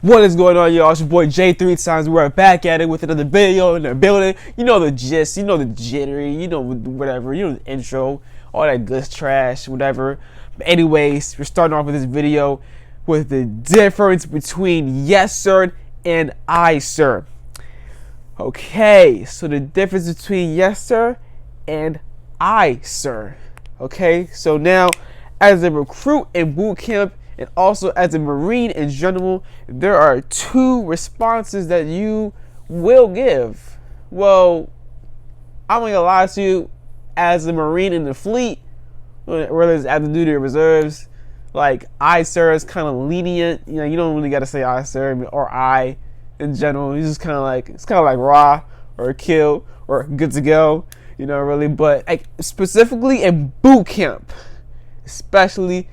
What is going on, y'all? It's your boy J 3 times. We're back at it with another video in the building. You know the gist, you know the jittery, you know whatever, you know the intro, all that good trash, whatever. But anyways, we're starting off with this video with the difference between yes sir and I sir. Okay, so the difference between yes sir and I sir. Okay, so now as a recruit in boot camp, and also as a Marine in general, there are two responses that you will give. Well, I'm not gonna lie to you, as a Marine in the fleet, whether it's active duty or reserves, like I sir is kind of lenient. You know, you don't really gotta say I sir or I in general. You just kind of like, it's kind of like raw or kill or good to go. You know, really. But like specifically in boot camp, especially.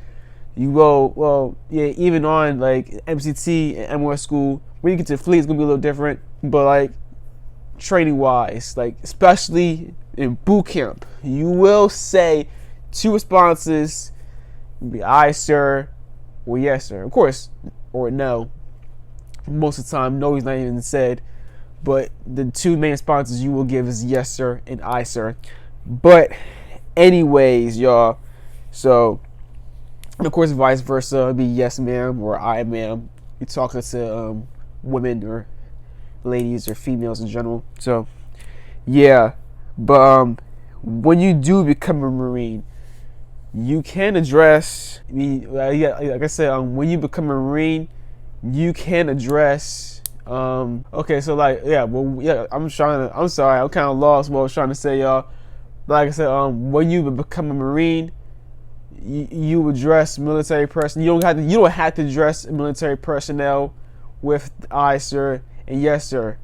You go, well, yeah, even on like MCT and MOS school, when you get to fleet, it's gonna be a little different. But like training wise, like especially in boot camp, you will say two responses: be aye, sir, or yes, sir. Of course, or no. Most of the time, no is not even said. But the two main responses you will give is yes, sir, and aye, sir. But anyways, y'all, so. And of course, vice versa, it'd be yes, ma'am, or I, ma'am. You're talking to women or ladies or females in general. So, yeah. But when you do become a Marine, you can address. Like I said, when you become a Marine, you can address. Okay, so like, yeah, well, yeah. I'm sorry, I'm kind of lost what I was trying to say, y'all. Like I said, when you become a Marine. You address military person. You don't have to address military personnel with aye sir and yes sir.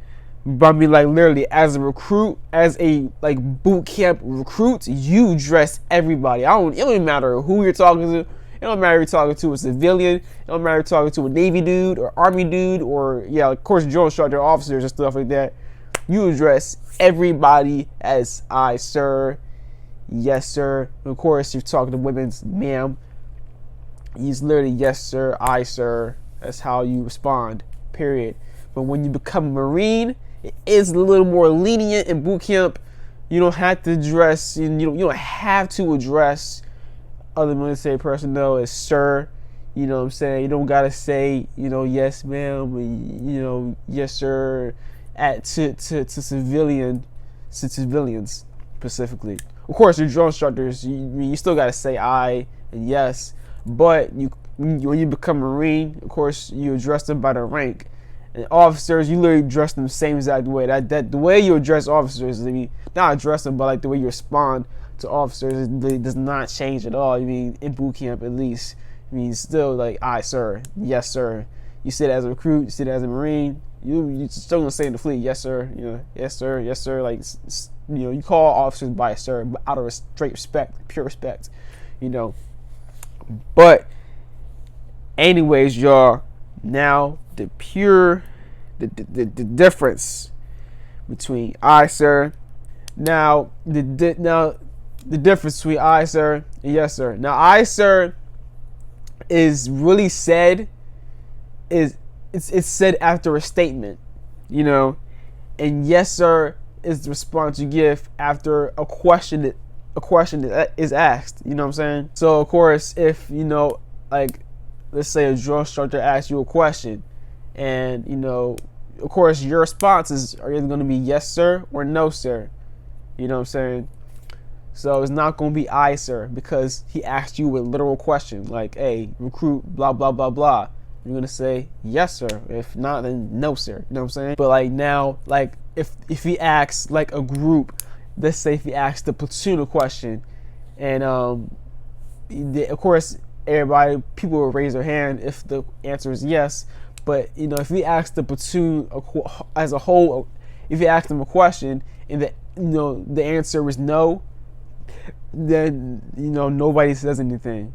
But I mean, like literally, as a recruit, as a like boot camp recruit, you address everybody. It don't even matter who you're talking to. It don't matter if you're talking to a civilian. It don't matter if you're talking to a Navy dude or Army dude or yeah, of course, drill instructor, officers and stuff like that. You address everybody as aye sir. Yes, sir. And of course, you're talking to women's ma'am. He's literally yes, sir, I, sir. That's how you respond, period. But when you become a Marine, it is a little more lenient in boot camp. You don't have to address, you don't have to address other military personnel as sir. You know what I'm saying? You don't gotta say, yes, ma'am, yes, sir, to civilians specifically. Of course, your drill instructors, you still gotta say I and yes, but when you become a Marine, of course, you address them by their rank. And officers, you literally address them the same exact way. That the way you address officers, I mean, not address them, but like the way you respond to officers, it does not change at all. I mean, in boot camp at least, I mean, still like aye, sir, yes, sir. You say it as a recruit, you say it as a Marine. You still gonna say in the fleet, yes, sir, yes, sir, yes, sir, like. You call officers by sir, but out of straight respect, pure respect, But, anyways, y'all. Now the difference between I, sir. Now the difference between I, sir, and yes, sir. Now I, sir, is really said. It's said after a statement, and yes, sir. Is the response you give after a question that is asked. You know what I'm saying? So of course, if like let's say a drill instructor asks you a question, and of course your responses are either going to be yes sir or no sir. You know what I'm saying? So it's not going to be aye sir because he asked you a literal question like, hey, recruit blah blah blah blah. You're going to say yes sir. If not, then no sir. You know what I'm saying? But like now, like if he asks like a group, let's say if he asks the platoon a question, and of course people will raise their hand if the answer is yes. But if he asks the platoon as a whole, if he asks them a question and the answer was no, then nobody says anything.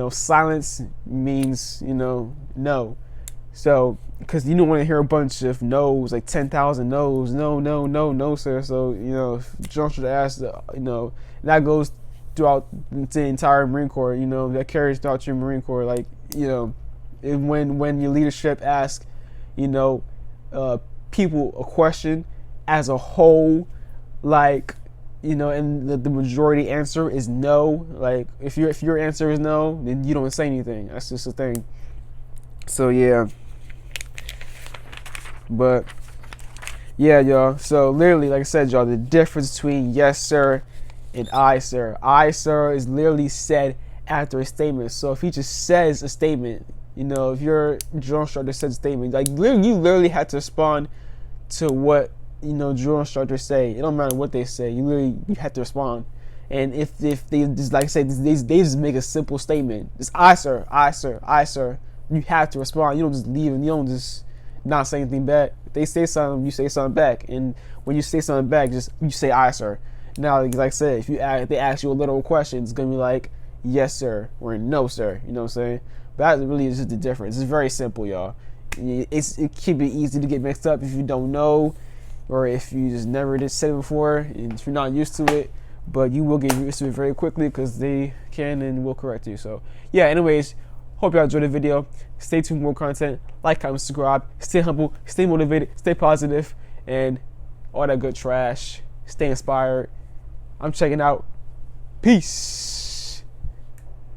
Silence means no. So, because you don't want to hear a bunch of no's, like 10,000 no's, no, sir. So, if John should ask, that goes throughout the entire Marine Corps, that carries throughout your Marine Corps. Like, when your leadership asks you know, people a question as a whole, like, you know, and the majority answer is no. Like, if your answer is no, then you don't say anything. That's just the thing. So yeah, but yeah, y'all. So literally, like I said, y'all, the difference between yes sir and I sir. I sir is literally said after a statement. So if he just says a statement, you know, if your drill instructor says a statement, like literally, you literally have to respond to what, you know, drill instructors say. It don't matter what they say. You have to respond. And if they just, like I said, they just make a simple statement, just I sir, I sir, I sir, you have to respond. You don't just leave and you don't just not say anything back. If they say something, you say something back. And when you say something back, just you say I sir. Now, like I said, if they ask you a literal question, it's gonna be like yes sir or no sir. You know what I'm saying? But that really is just the difference. It's very simple, y'all. It can be easy to get mixed up if you don't know, or if you just never did said it before and if you're not used to it. But you will get used to it very quickly because they can and will correct you. So yeah, anyways, hope y'all enjoyed the video. Stay tuned for more content. Like, comment, subscribe. Stay humble, stay motivated, stay positive, and all that good trash. Stay inspired. I'm checking out. Peace.